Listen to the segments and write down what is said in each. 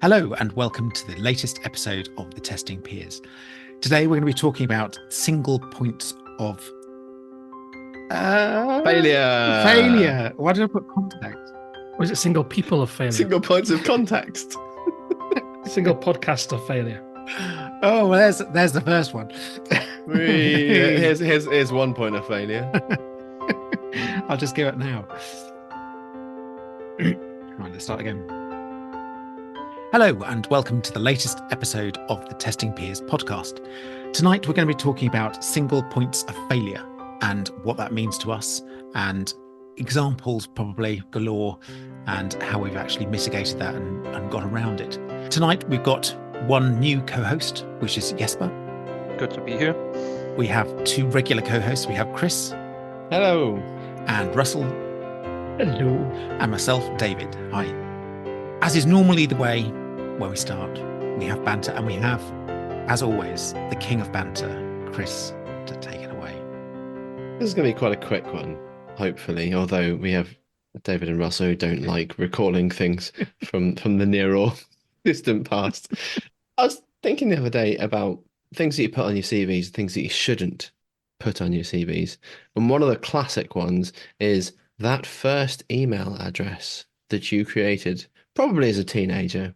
Hello and welcome to the latest episode of the Testing Peers. Today we're going to be talking about single points of Failure. Why did I put contact? Or is it single people of failure? Single points of context. Single podcast of failure. Oh, well, there's the first one. Here's one point of failure. I'll just give it now. Right, let's start again. Hello and welcome to the latest episode of the Testing Peers podcast. Tonight we're going to be talking about single points of failure and what that means to us, and examples probably galore, and how we've actually mitigated that and got around it. Tonight we've got one new co-host, which is Jesper. Good to be here. We have two regular co-hosts. We have Chris. Hello. And Russell. Hello. And myself, David. Hi. As is normally the way where we start, we have banter, and we have, as always, the king of banter, Chris, to take it away. This is going to be quite a quick one, hopefully, although we have David and Russell who don't like recalling things from the near or distant past. I was thinking the other day about things that you put on your CVs, things that you shouldn't put on your CVs. And one of the classic ones is that first email address that you created, probably as a teenager.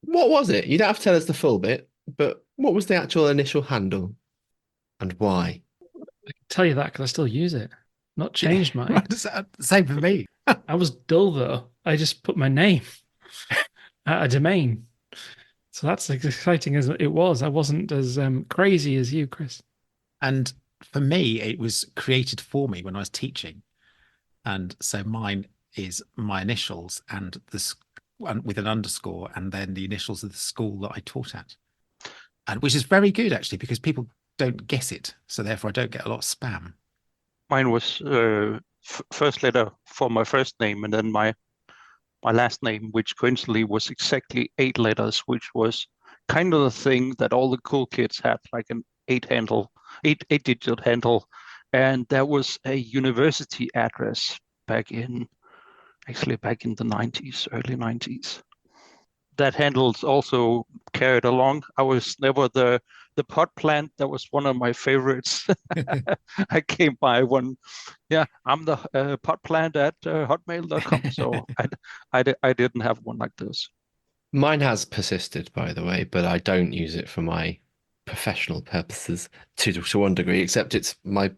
What was it? You don't have to tell us the full bit, but what was the actual initial handle and why? I can tell you that because I still use it. Not changed mine. Same for me. I was dull though. I just put my name at a domain. So that's as exciting as it was. I wasn't as crazy as you, Chris. And for me, it was created for me when I was teaching. And so mine is my initials and with an underscore, and then the initials of the school that I taught at. And which is very good, actually, because people don't guess it. So therefore, I don't get a lot of spam. Mine was first letter for my first name, and then my last name, which coincidentally was exactly 8 letters, which was kind of the thing that all the cool kids had, like an 8-digit handle. And that was a university address back in the 90s, early 90s. That handle's also carried along. I was never the pot plant. That was one of my favorites. I came by one. Yeah, I'm the pot plant at hotmail.com. So I didn't have one like this. Mine has persisted, by the way, but I don't use it for my professional purposes to one degree, except it's my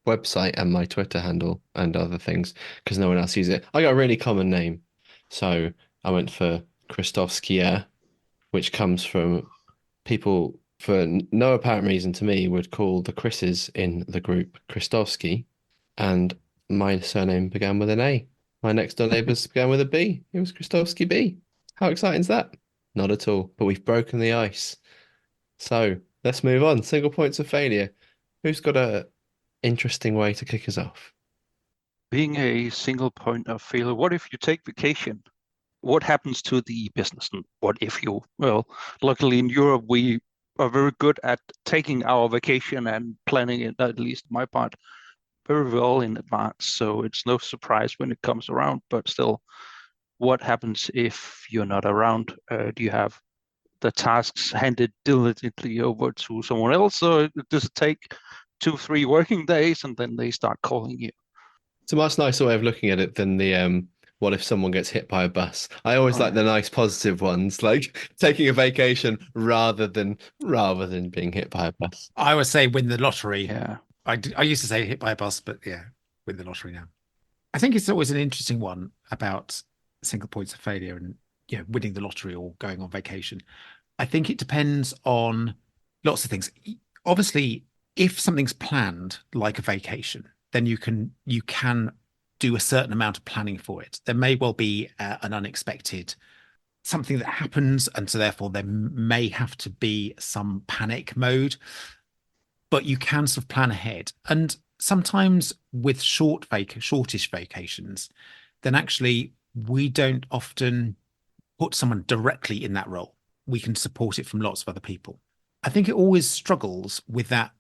website and my Twitter handle and other things, because no one else uses it. I got a really common name, so I went for Christovskia, which comes from people, for no apparent reason to me, would call the Chris's in the group Christovsky, and my surname began with an A. My next door neighbours began with a B. It was Christovsky B. How exciting is that? Not at all, but we've broken the ice. So let's move on. Single points of failure. Who's got a interesting way to kick us off? Being a single point of failure, what if you take vacation? What happens to the business? And what if you, well, luckily in Europe, we are very good at taking our vacation and planning it, at least my part, very well in advance. So it's no surprise when it comes around, but still, what happens if you're not around? Do you have the tasks handed diligently over to someone else, or does it take 2-3 working days and then they start calling you? It's a much nicer way of looking at it than the what if someone gets hit by a bus. I always like the nice positive ones, like taking a vacation rather than being hit by a bus. I would say win the lottery. Yeah. I used to say hit by a bus, but yeah, win the lottery now. I think it's always an interesting one about single points of failure and winning the lottery or going on vacation. I think it depends on lots of things. Obviously, if something's planned like a vacation, then you can do a certain amount of planning for it. There may well be an unexpected something that happens, and so therefore there may have to be some panic mode, but you can sort of plan ahead. And sometimes with shortish vacations, then actually we don't often put someone directly in that role. We can support it from lots of other people. I think it always struggles with that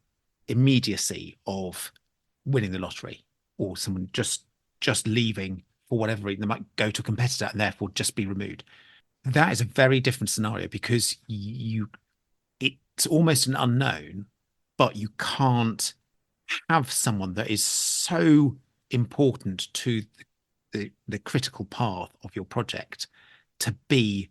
immediacy of winning the lottery, or someone just leaving for whatever reason. They might go to a competitor and therefore just be removed. that is a very different scenario because it's almost an unknown, but you can't have someone that is so important to the critical path of your project to be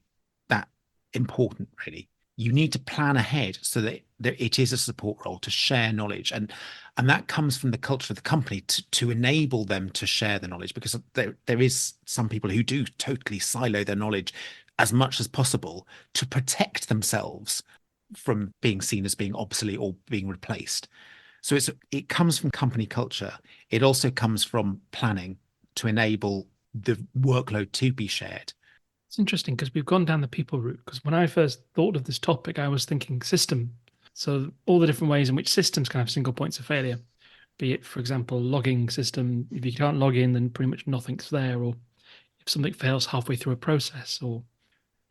that important, really. You need to plan ahead so that it is a support role to share knowledge, and that comes from the culture of the company to enable them to share the knowledge, because there is some people who do totally silo their knowledge as much as possible to protect themselves from being seen as being obsolete or being replaced. So it comes from company culture. It also comes from planning to enable the workload to be shared. It's interesting because we've gone down the people route. Because when I first thought of this topic, I was thinking system. So all the different ways in which systems can have single points of failure, be it, for example, logging system. If you can't log in, then pretty much nothing's there. Or if something fails halfway through a process, or,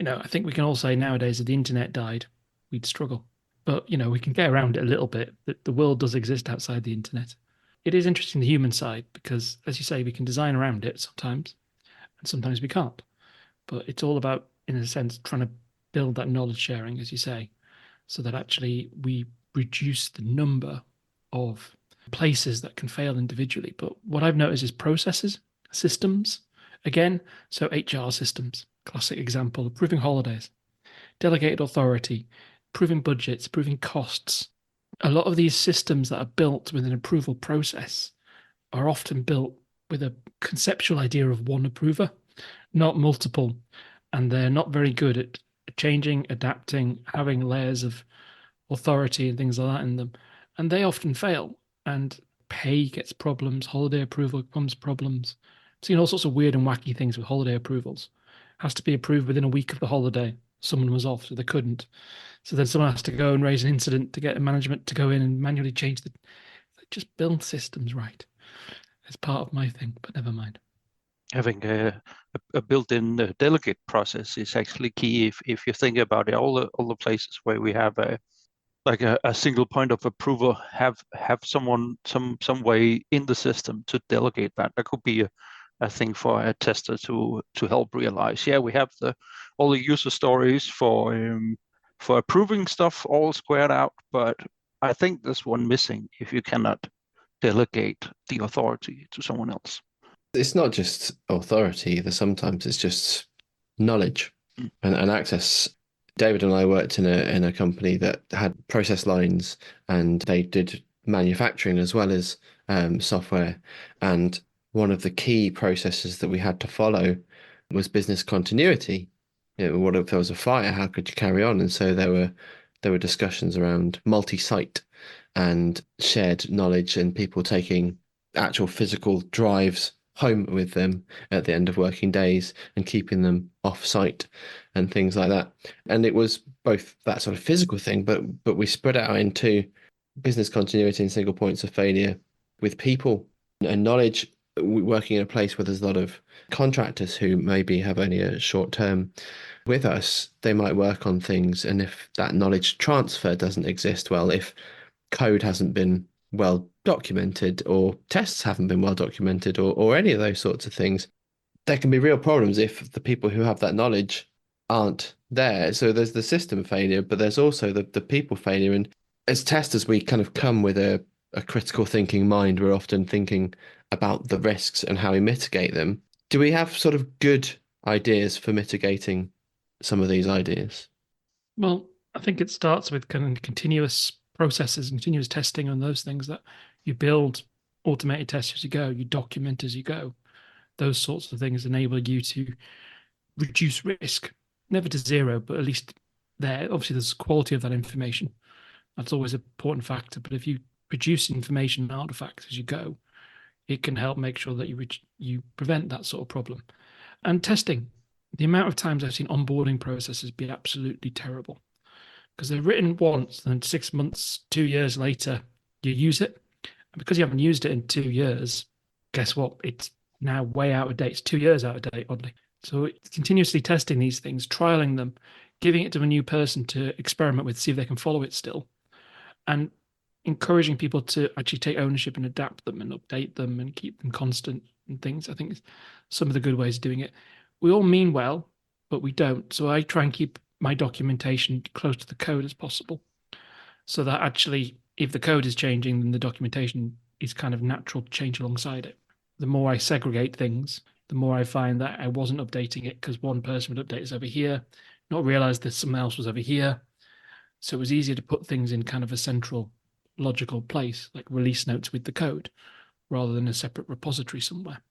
I think we can all say nowadays if the internet died, we'd struggle. But, we can get around it a little bit, that the world does exist outside the internet. It is interesting, the human side, because, as you say, we can design around it sometimes, and sometimes we can't. But it's all about, in a sense, trying to build that knowledge sharing, as you say, so that actually we reduce the number of places that can fail individually. But what I've noticed is processes, systems, again, so HR systems, classic example, approving holidays, delegated authority, approving budgets, approving costs. A lot of these systems that are built with an approval process are often built with a conceptual idea of one approver, not multiple. And they're not very good at changing, adapting, having layers of authority and things like that in them. And they often fail. And pay gets problems, holiday approval becomes problems. I've seen all sorts of weird and wacky things with holiday approvals. Has to be approved within a week of the holiday. Someone was off, so they couldn't. So then someone has to go and raise an incident to get management to go in and manually change just build systems right. It's part of my thing, but never mind. Having a built-in delegate process is actually key. If you think about it, all the places where we have a single point of approval, have someone some way in the system to delegate that. That could be a thing for a tester to help realize. Yeah, we have all the user stories for approving stuff all squared out, but I think there's one missing if you cannot delegate the authority to someone else. It's not just authority either. Sometimes it's just knowledge and access. David and I worked in a company that had process lines, and they did manufacturing as well as software. And one of the key processes that we had to follow was business continuity. What if there was a fire? How could you carry on? And so there were discussions around multi-site and shared knowledge, and people taking actual physical drives home with them at the end of working days and keeping them off site and things like that. And it was both that sort of physical thing, but we spread out into business continuity and single points of failure with people and knowledge. Working in a place where there's a lot of contractors who maybe have only a short term with us, they might work on things, and if that knowledge transfer doesn't exist, well, if code hasn't been well documented, or tests haven't been well documented, or any of those sorts of things, there can be real problems if the people who have that knowledge aren't there. So there's the system failure, but there's also the people failure. And as testers, we kind of come with a critical thinking mind. We're often thinking about the risks and how we mitigate them. Do we have sort of good ideas for mitigating some of these ideas? Well, I think it starts with kind of continuous processes and continuous testing on those things that you build automated tests as you go, you document as you go. Those sorts of things enable you to reduce risk, never to zero, but at least there. Obviously, there's quality of that information. That's always an important factor. But if you produce information and artifacts as you go, it can help make sure that you prevent that sort of problem. And testing, the amount of times I've seen onboarding processes be absolutely terrible, because they're written once, and 6 months, 2 years later, you use it. And because you haven't used it in 2 years, guess what? It's now way out of date. It's 2 years out of date, oddly. So it's continuously testing these things, trialing them, giving it to a new person to experiment with, see if they can follow it still, and encouraging people to actually take ownership and adapt them and update them and keep them constant and things. I think some of the good ways of doing it. We all mean well, but we don't. So I try and keep my documentation close to the code as possible, so that actually, if the code is changing, then the documentation is kind of natural to change alongside it. The more I segregate things, the more I find that I wasn't updating it because one person would update this over here, not realize that someone else was over here. So it was easier to put things in kind of a central logical place, like release notes with the code, rather than a separate repository somewhere.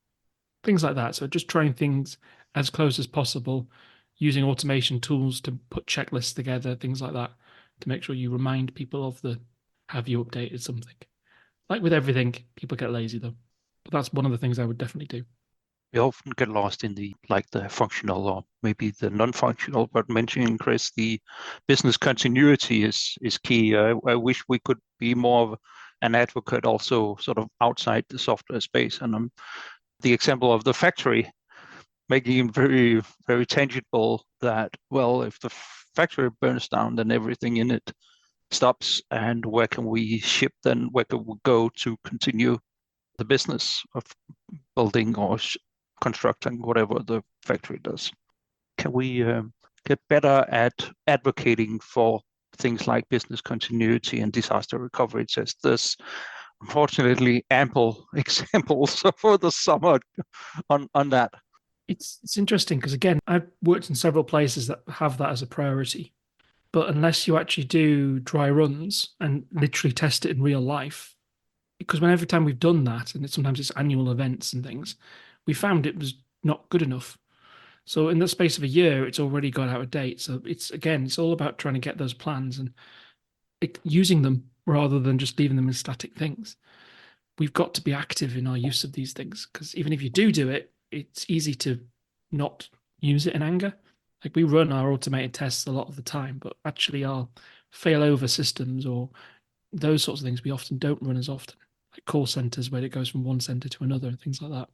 Things like that. So just trying things as close as possible, using automation tools to put checklists together, things like that, to make sure you remind people of the have you updated something. Like with everything, people get lazy though. But that's one of the things I would definitely do. We often get lost in the functional or maybe the non-functional, but mentioning, Chris, the business continuity is key. I wish we could be more of an advocate also sort of outside the software space. And the example of the factory, making it very, very tangible that, well, if the factory burns down, then everything in it stops. And where can we ship then? Where can we go to continue the business of building or constructing whatever the factory does? Can we get better at advocating for things like business continuity and disaster recovery? There's unfortunately ample examples for the summer on that. It's interesting because, again, I've worked in several places that have that as a priority. But unless you actually do dry runs and literally test it in real life, because every time we've done that, and sometimes it's annual events and things, we found it was not good enough. So in the space of a year, it's already got out of date. So it's all about trying to get those plans and using them rather than just leaving them as static things. We've got to be active in our use of these things, because even if you do it, it's easy to not use it in anger. Like we run our automated tests a lot of the time, but actually our failover systems or those sorts of things we often don't run as often. Like call centers where it goes from one center to another and things like that.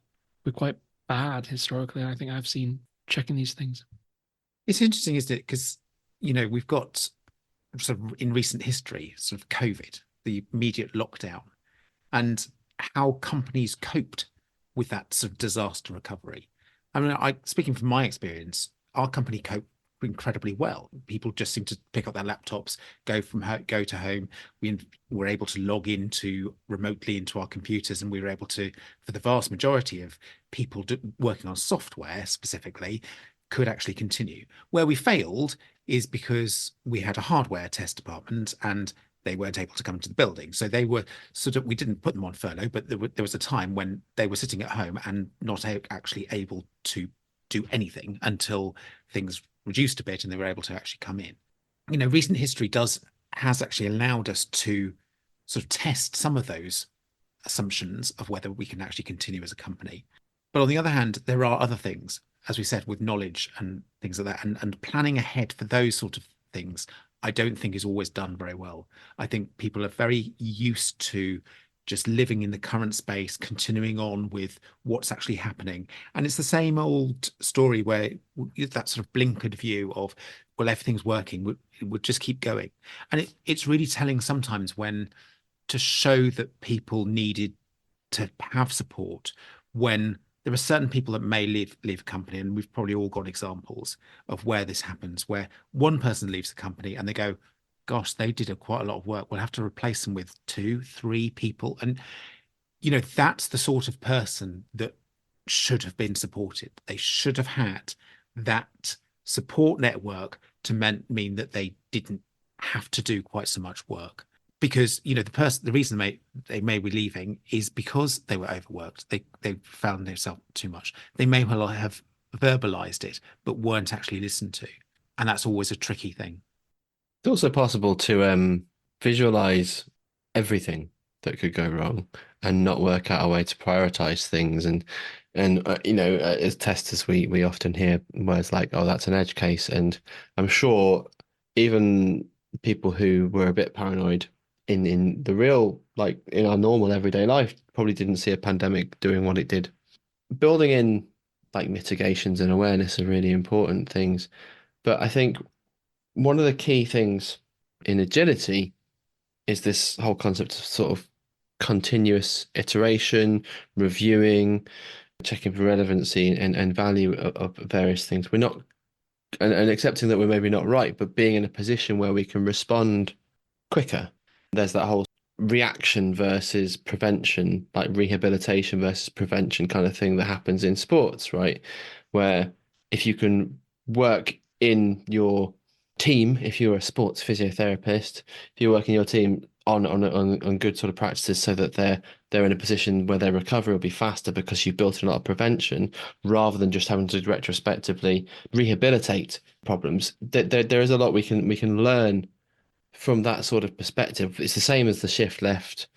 We're quite bad historically, I think I've seen, checking these things. It's interesting, isn't it? Because, we've got sort of in recent history, sort of COVID, the immediate lockdown, and how companies coped with that sort of disaster recovery. I mean, speaking from my experience, our company coped incredibly well. People just seem to pick up their laptops, go to home. We were able to log remotely into our computers, and we were able to, for the vast majority of people working on software specifically, could actually continue. Where we failed is because we had a hardware test department and they weren't able to come to the building. So they were we didn't put them on furlough, but there was a time when they were sitting at home and not actually able to do anything until things reduced a bit and they were able to actually come in. Recent history has actually allowed us to sort of test some of those assumptions of whether we can actually continue as a company. But on the other hand, there are other things, as we said, with knowledge and things like that, and planning ahead for those sort of things, I don't think is always done very well. I think people are very used to just living in the current space, continuing on with what's actually happening. And it's the same old story where that sort of blinkered view of, well, everything's working, would just keep going. And it's really telling sometimes when to show that people needed to have support when there are certain people that may leave a company, and we've probably all got examples of where this happens, where one person leaves the company and they go, gosh, they did quite a lot of work. We'll have to replace them with 2, 3 people. And, that's the sort of person that should have been supported. They should have had that support network to mean that they didn't have to do quite so much work. Because, the reason they may be leaving is because they were overworked. They found themselves too much. They may well have verbalized it, but weren't actually listened to. And that's always a tricky thing. It's also possible to visualize everything that could go wrong and not work out a way to prioritize things. And as testers, we often hear words like, oh, that's an edge case. And I'm sure even people who were a bit paranoid in the real, like in our normal everyday life, probably didn't see a pandemic doing what it did. Building in like mitigations and awareness are really important things. But I think one of the key things in agility is this whole concept of sort of continuous iteration, reviewing, checking for relevancy and value of various things. We're not and accepting that we're maybe not right, but being in a position where we can respond quicker. There's that whole reaction versus prevention, like rehabilitation versus prevention kind of thing that happens in sports, right? Where if you can work in your team, if you're a sports physiotherapist, if you work in your team on good sort of practices so that they're in a position where their recovery will be faster because you've built in a lot of prevention rather than just having to retrospectively rehabilitate problems. There is a lot we can learn from that sort of perspective. It's the same as the shift left,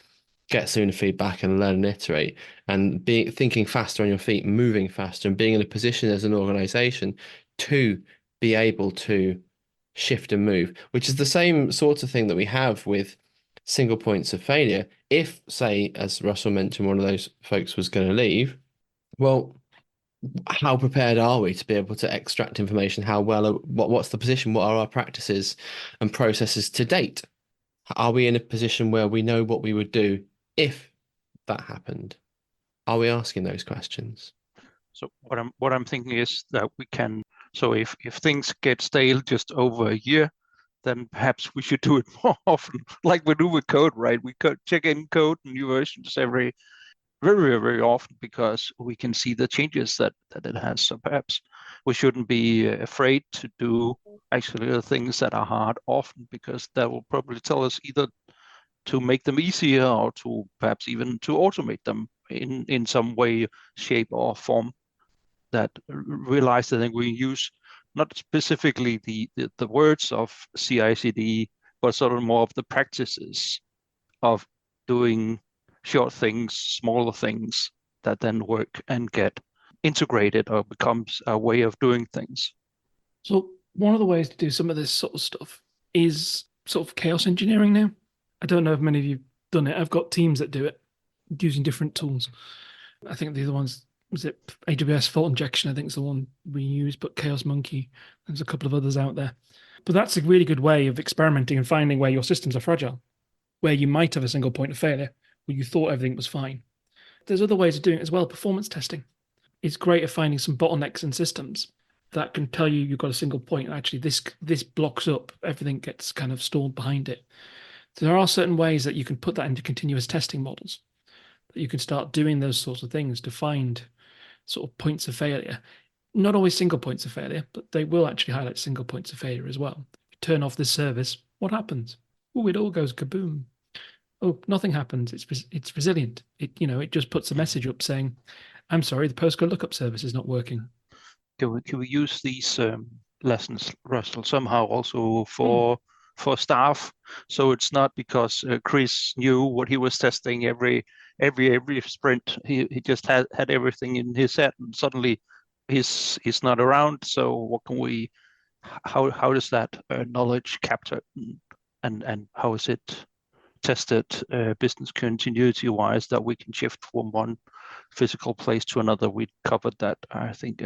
get sooner feedback and learn and iterate, and being thinking faster on your feet, moving faster, and being in a position as an organization to be able to shift and move, which is the same sort of thing that we have with single points of failure. If, say, as Russell mentioned, one of those folks was going to leave, well, how prepared are we to be able to extract information? How well, what's the position? What are our practices and processes to date? Are we in a position where we know what we would do if that happened? Are we asking those questions? So what I'm thinking is that we can. So if things get stale just over a year, then perhaps we should do it more often, like we do with code, right? We could check in code and new versions very, very often because we can see the changes that it has. So perhaps we shouldn't be afraid to do actually the things that are hard often, because that will probably tell us either to make them easier or to perhaps even to automate them in some way, shape, or form that realize that we use not specifically the words of CI/CD, but sort of more of the practices of doing short things, smaller things that then work and get integrated or becomes a way of doing things. So one of the ways to do some of this sort of stuff is sort of chaos engineering now. I don't know if many of you've done it. I've got teams that do it using different tools. I think the other ones, was it AWS Fault Injection? I think is the one we use, but Chaos Monkey. There's a couple of others out there. But that's a really good way of experimenting and finding where your systems are fragile, where you might have a single point of failure, where you thought everything was fine. There's other ways of doing it as well. Performance testing. It's great at finding some bottlenecks in systems that can tell you you've got a single point. Actually, this blocks up, everything gets kind of stalled behind it. So there are certain ways that you can put that into continuous testing models, that you can start doing those sorts of things to find sort of points of failure. Not always single points of failure, but they will actually highlight single points of failure as well. If you turn off this service, what happens? Oh, it all goes kaboom. Oh, nothing happens. It's resilient. It just puts a message up saying, I'm sorry, the postcode lookup service is not working. Can we use these lessons, Russell, somehow also for staff? So it's not because Chris knew what he was testing every sprint. He just had everything in his head, and suddenly he's not around. So what can we? How does that knowledge captured, and how is it tested business continuity wise that we can shift from one physical place to another? We covered that, I think,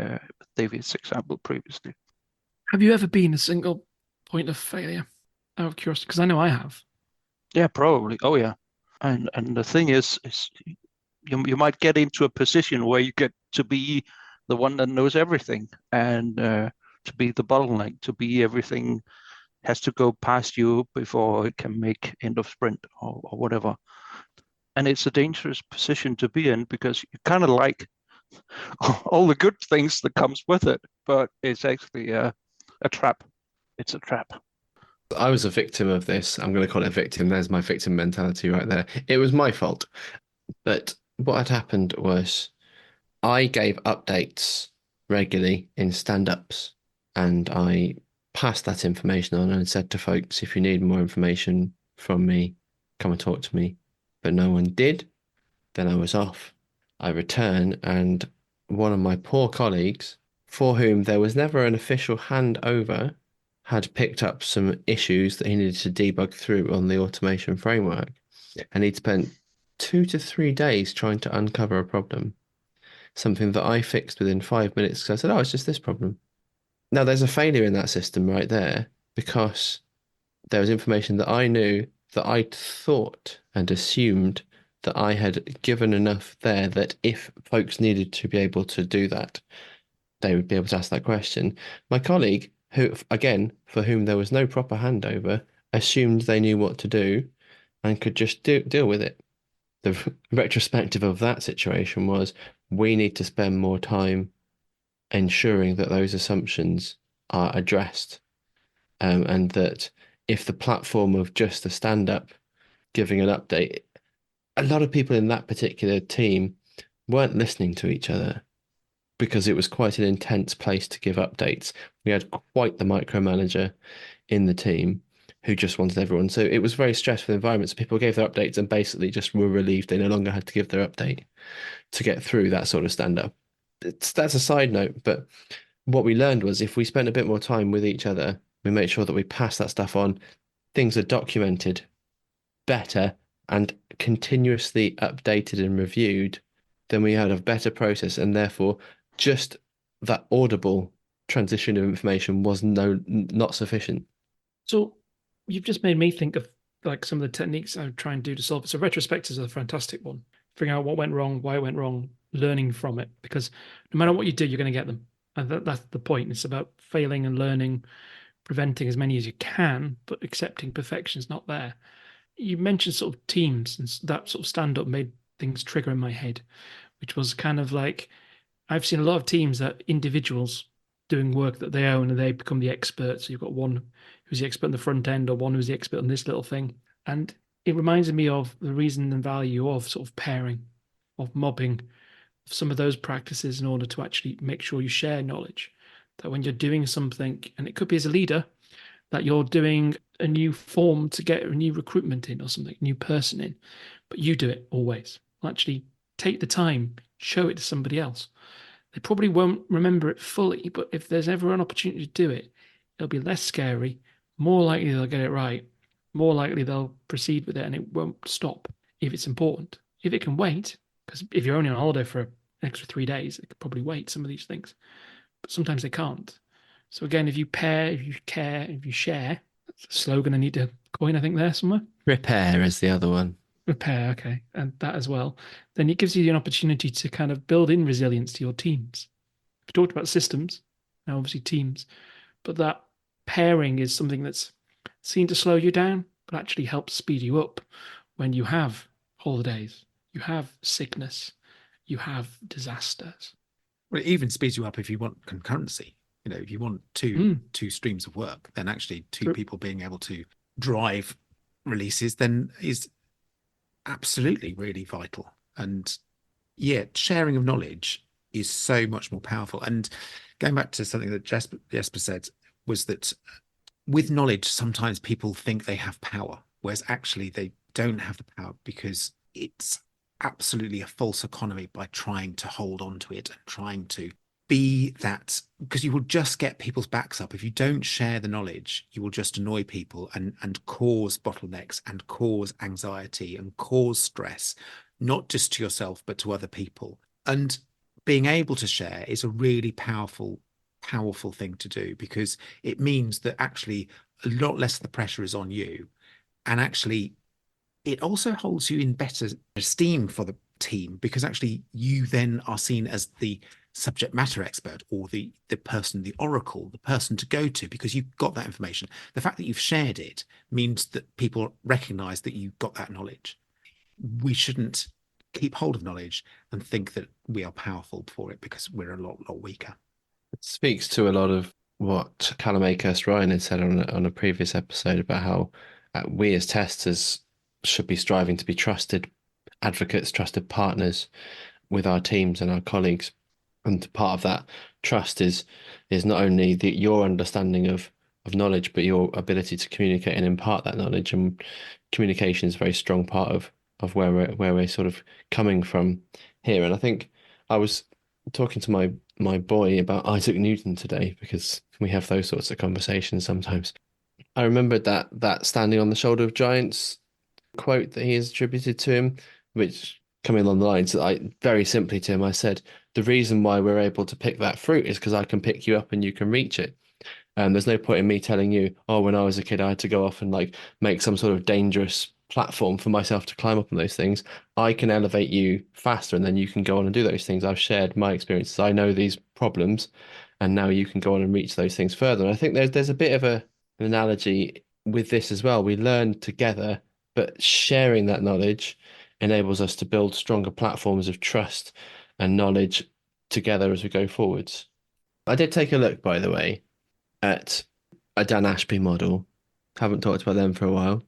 David's example previously. Have you ever been a single point of failure? Out of curiosity, because I know I have. Yeah, probably. Oh yeah. And the thing is you might get into a position where you get to be the one that knows everything, and to be the bottleneck, to be everything has to go past you before it can make end of sprint or whatever. And it's a dangerous position to be in, because you kind of like all the good things that comes with it, but it's actually a trap. It's a trap. I was a victim of this. I'm going to call it a victim. There's my victim mentality right there. It was my fault. But what had happened was I gave updates regularly in stand-ups, and I passed that information on and said to folks, if you need more information from me, come and talk to me. But no one did. Then I was off. I return, and one of my poor colleagues, for whom there was never an official handover, had picked up some issues that he needed to debug through on the automation framework. And he'd spent 2 to 3 days trying to uncover a problem, something that I fixed within 5 minutes because I said, oh, it's just this problem. Now, there's a failure in that system right there, because there was information that I knew, that I thought and assumed that I had given enough there that if folks needed to be able to do that, they would be able to ask that question. My colleague, who, again, for whom there was no proper handover, assumed they knew what to do and could just deal with it. The retrospective of that situation was we need to spend more time ensuring that those assumptions are addressed, and that if the platform of just a stand-up giving an update, a lot of people in that particular team weren't listening to each other because it was quite an intense place to give updates. We had quite the micromanager in the team who just wanted everyone. So it was a very stressful environment. So people gave their updates and basically just were relieved they no longer had to give their update to get through that sort of stand-up. That's a side note, but what we learned was if we spent a bit more time with each other, we make sure that we pass that stuff on, things are documented better and continuously updated and reviewed, then we had a better process, and therefore just that audible transition of information was not sufficient. So you've just made me think of like some of the techniques I would try and do to solve it. So retrospectives are a fantastic one. Figuring out what went wrong, why it went wrong, learning from it, because no matter what you do, you're going to get them. And that's the point. It's about failing and learning, preventing as many as you can, but accepting perfection's not there. You mentioned sort of teams, and that sort of stand-up made things trigger in my head, which was kind of like, I've seen a lot of teams that individuals doing work that they own and they become the expert. So you've got one who's the expert on the front end or one who's the expert on this little thing. And it reminds me of the reason and value of sort of pairing, of mobbing, of some of those practices in order to actually make sure you share knowledge. That when you're doing something, and it could be as a leader, that you're doing a new form to get a new recruitment in or something, new person in, but you do it always. Actually take the time, show it to somebody else. They probably won't remember it fully, but if there's ever an opportunity to do it, it'll be less scary, more likely they'll get it right, more likely they'll proceed with it, and it won't stop if it's important. If it can wait, because if you're only on holiday for an extra 3 days, it could probably wait, some of these things. But sometimes they can't. So again, if you pair, if you care, if you share, that's a slogan I need to coin, I think, there somewhere. Repair is the other one. Repair, okay, and that as well. Then it gives you an opportunity to kind of build in resilience to your teams. We talked about systems, now obviously teams, but that pairing is something that's seen to slow you down, but actually helps speed you up when you have holidays, you have sickness, you have disasters. Well, it even speeds you up if you want concurrency. You know, if you want two streams of work, then actually two people being able to drive releases then is absolutely really vital. And yeah, sharing of knowledge is so much more powerful. And going back to something that Jesper said, was that with knowledge, sometimes people think they have power, whereas actually they don't have the power, because it's absolutely a false economy by trying to hold on to it and trying to be that, because you will just get people's backs up. If you don't share the knowledge, you will just annoy people and cause bottlenecks and cause anxiety and cause stress, not just to yourself, but to other people. And being able to share is a really powerful thing to do, because it means that actually a lot less of the pressure is on you. And actually, it also holds you in better esteem for the team, because actually you then are seen as the subject matter expert, or the person, the oracle, the person to go to, because you've got that information. The fact that you've shared it means that people recognize that you've got that knowledge. We shouldn't keep hold of knowledge and think that we are powerful for it, because we're a lot weaker. It speaks to a lot of what Callum Akehurst Ryan had said on a previous episode about how we as testers should be striving to be trusted advocates, trusted partners with our teams and our colleagues. And part of that trust is not only your understanding of knowledge, but your ability to communicate and impart that knowledge. And communication is a very strong part of where we're sort of coming from here. And I think I was talking to my boy about Isaac Newton today, because we have those sorts of conversations sometimes. I remembered that standing on the shoulder of giants quote that he has attributed to him, which coming along the lines that I very simply to him, I said, the reason why we're able to pick that fruit is because I can pick you up and you can reach it. There's no point in me telling you, oh, when I was a kid, I had to go off and like make some sort of dangerous platform for myself to climb up on those things, I can elevate you faster, and then you can go on and do those things. I've shared my experiences. I know these problems, and now you can go on and reach those things further. And I think there's a bit of an analogy with this as well. We learn together, but sharing that knowledge enables us to build stronger platforms of trust and knowledge together as we go forwards. I did take a look, by the way, at a Dan Ashby model. Haven't talked about them for a while.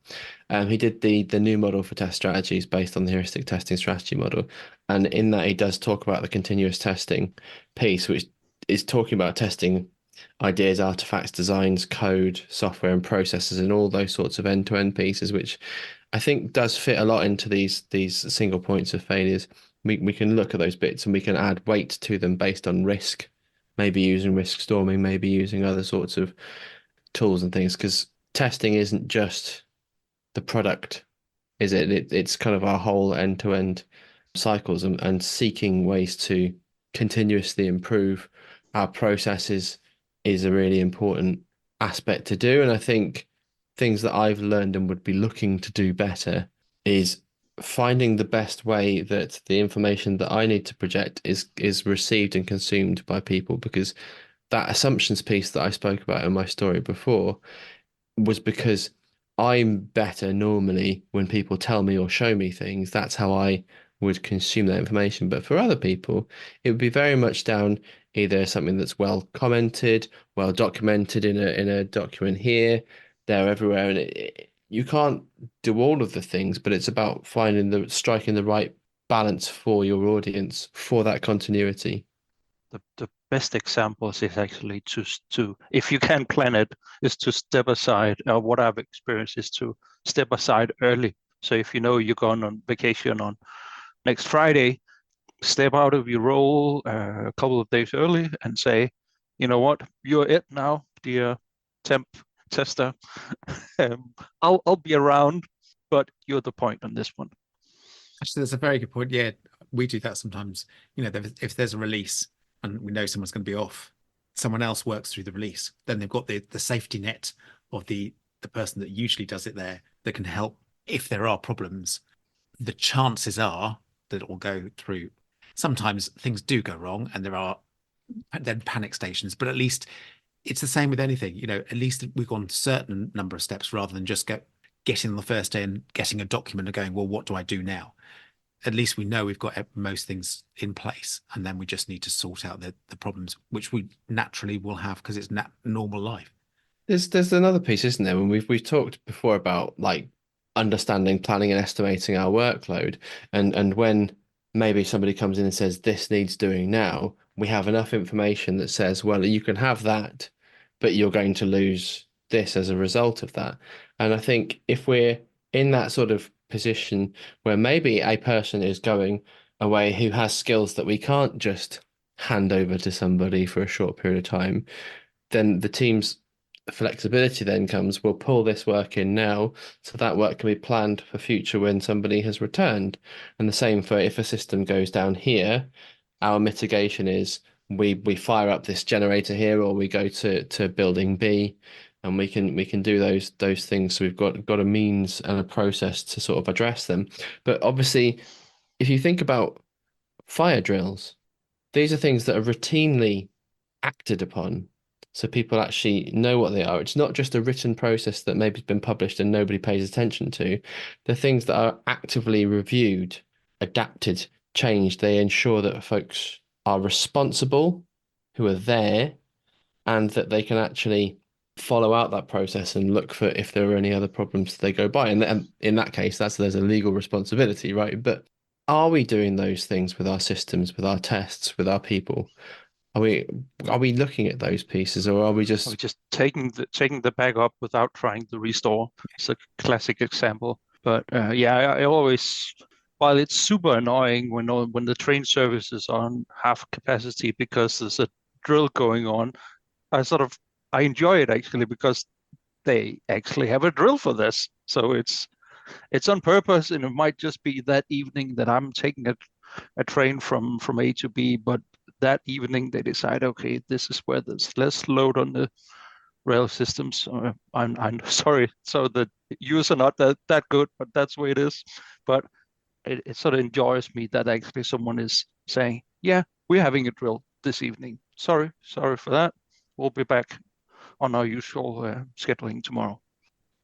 He did the new model for test strategies based on the heuristic testing strategy model. And in that, he does talk about the continuous testing piece, which is talking about testing ideas, artifacts, designs, code, software, and processes, and all those sorts of end-to-end pieces, which I think does fit a lot into these single points of failures. We can look at those bits and we can add weight to them based on risk, maybe using risk storming, maybe using other sorts of tools and things, because testing isn't just the product, is it? It's kind of our whole end-to-end cycles, and seeking ways to continuously improve our processes is a really important aspect to do. And I think things that I've learned and would be looking to do better is finding the best way that the information that I need to project is received and consumed by people, because that assumptions piece that I spoke about in my story before was because I'm better normally when people tell me or show me things. That's how I would consume that information. But for other people, it would be very much down either something that's well commented, well documented in a document here, there, everywhere, and you can't do all of the things, but it's about striking the right balance for your audience for that continuity. The best examples is actually to if you can plan it, is to step aside. What I've experienced is to step aside early. So if you know you're going on vacation on next Friday, step out of your role a couple of days early and say, you know what, you're it now, dear temp tester. I'll be around, but you're the point on this one. Actually, that's a very good point. Yeah, we do that sometimes. If there's a release and we know someone's going to be off, someone else works through the release. Then they've got the safety net of the person that usually does it there that can help if there are problems. The chances are that it will go through. Sometimes things do go wrong and there are then panic stations, but at least it's the same with anything. At least we've gone a certain number of steps rather than just getting on the first day and getting a document and going, well, what do I do now? At least we know we've got most things in place, and then we just need to sort out the problems, which we naturally will have because it's normal life. There's another piece, isn't there? When we've talked before about like understanding, planning, and estimating our workload, and when maybe somebody comes in and says this needs doing now, we have enough information that says, well, you can have that, but you're going to lose this as a result of that. And I think if we're in that sort of position where maybe a person is going away who has skills that we can't just hand over to somebody for a short period of time, then the team's flexibility then comes, we'll pull this work in now so that work can be planned for future when somebody has returned. And the same for if a system goes down here, our mitigation is we fire up this generator here, or we go to building B, and we can do those things. So we've got a means and a process to sort of address them. But obviously, if you think about fire drills, these are things that are routinely acted upon, so people actually know what they are. It's not just a written process that maybe has been published and nobody pays attention to. The things that are actively reviewed, adapted, changed. They ensure that folks are responsible, who are there, and that they can actually follow out that process and look for if there are any other problems they go by. And in that case, there's a legal responsibility, right? But are we doing those things with our systems, with our tests, with our people? Are we looking at those pieces, or are we just taking the bag up without trying to restore? It's a classic example. But I always, while it's super annoying when the train service is on half capacity because there's a drill going on, I enjoy it actually because they actually have a drill for this. So it's on purpose, and it might just be that evening that I'm taking a train from A to B, but that evening they decide, okay, this is where there's less load on the Rails systems. I'm sorry, so the users are not that good, but that's the way it is. But it sort of enjoys me that actually someone is saying, yeah, we're having a drill this evening. Sorry for that. We'll be back on our usual scheduling tomorrow.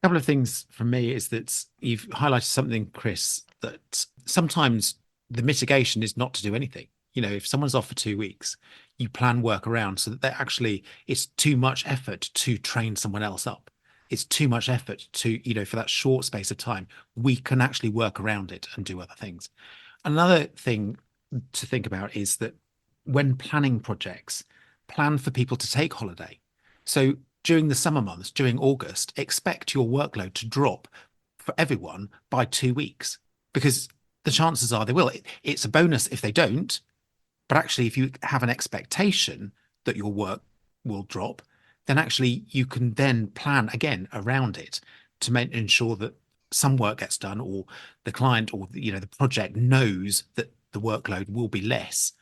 A couple of things from me is that you've highlighted something, Chris, that sometimes the mitigation is not to do anything. If someone's off for 2 weeks, you plan work around so that it's too much effort to train someone else up. It's too much effort to, for that short space of time, we can actually work around it and do other things. Another thing to think about is that when planning projects, plan for people to take holiday. So during the summer months, during August, expect your workload to drop for everyone by 2 weeks, because the chances are they will. It's a bonus if they don't, but actually, if you have an expectation that your work will drop, then actually you can then plan again around it to ensure that some work gets done, or the client or the project knows that the workload will be less,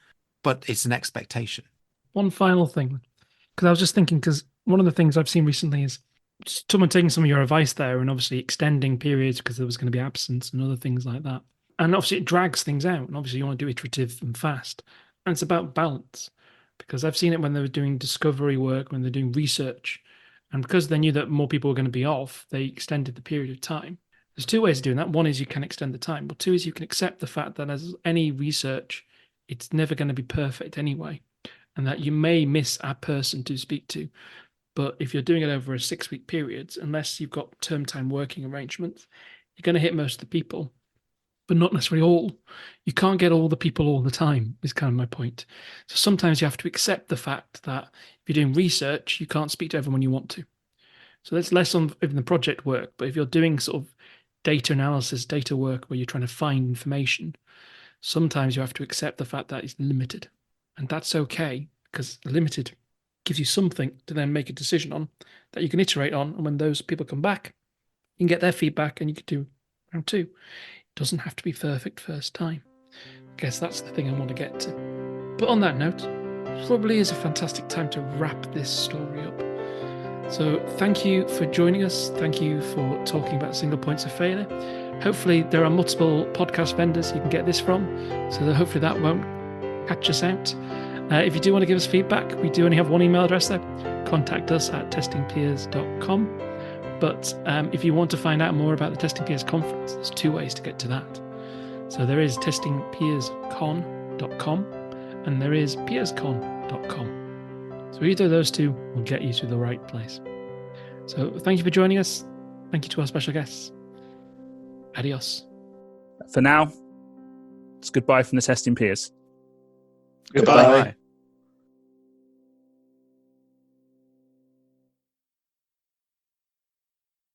but it's an expectation. One final thing, because I was just thinking, because one of the things I've seen recently is someone taking some of your advice there and obviously extending periods because there was going to be absence and other things like that. And obviously it drags things out, and obviously you want to do iterative and fast. And it's about balance, because I've seen it when they were doing discovery work, when they're doing research, and because they knew that more people were going to be off, they extended the period of time. There's two ways of doing that. One is you can extend the time, but two is you can accept the fact that as any research, it's never going to be perfect anyway, and that you may miss a person to speak to. But if you're doing it over a 6-week period, unless you've got term time working arrangements, you're going to hit most of the people, but not necessarily all. You can't get all the people all the time, is kind of my point. So sometimes you have to accept the fact that if you're doing research, you can't speak to everyone you want to. So that's less on even the project work. But if you're doing sort of data analysis, data work where you're trying to find information, sometimes you have to accept the fact that it's limited. And that's okay, because limited gives you something to then make a decision on that you can iterate on. And when those people come back, you can get their feedback and you can do round two. It doesn't have to be perfect first time. I guess that's the thing I want to get to. But on that note, probably is a fantastic time to wrap this story up. So thank you for joining us. Thank you for talking about single points of failure. Hopefully there are multiple podcast vendors you can get this from, so that hopefully that won't catch us out. If you do want to give us feedback, we do only have one email address there, contactus@testingpeers.com. But if you want to find out more about the Testing Peers conference, there's 2 ways to get to that. So there is testingpeerscon.com and there is peerscon.com. So either of those two will get you to the right place. So thank you for joining us. Thank you to our special guests. Adios. For now, it's goodbye from the Testing Peers. Goodbye.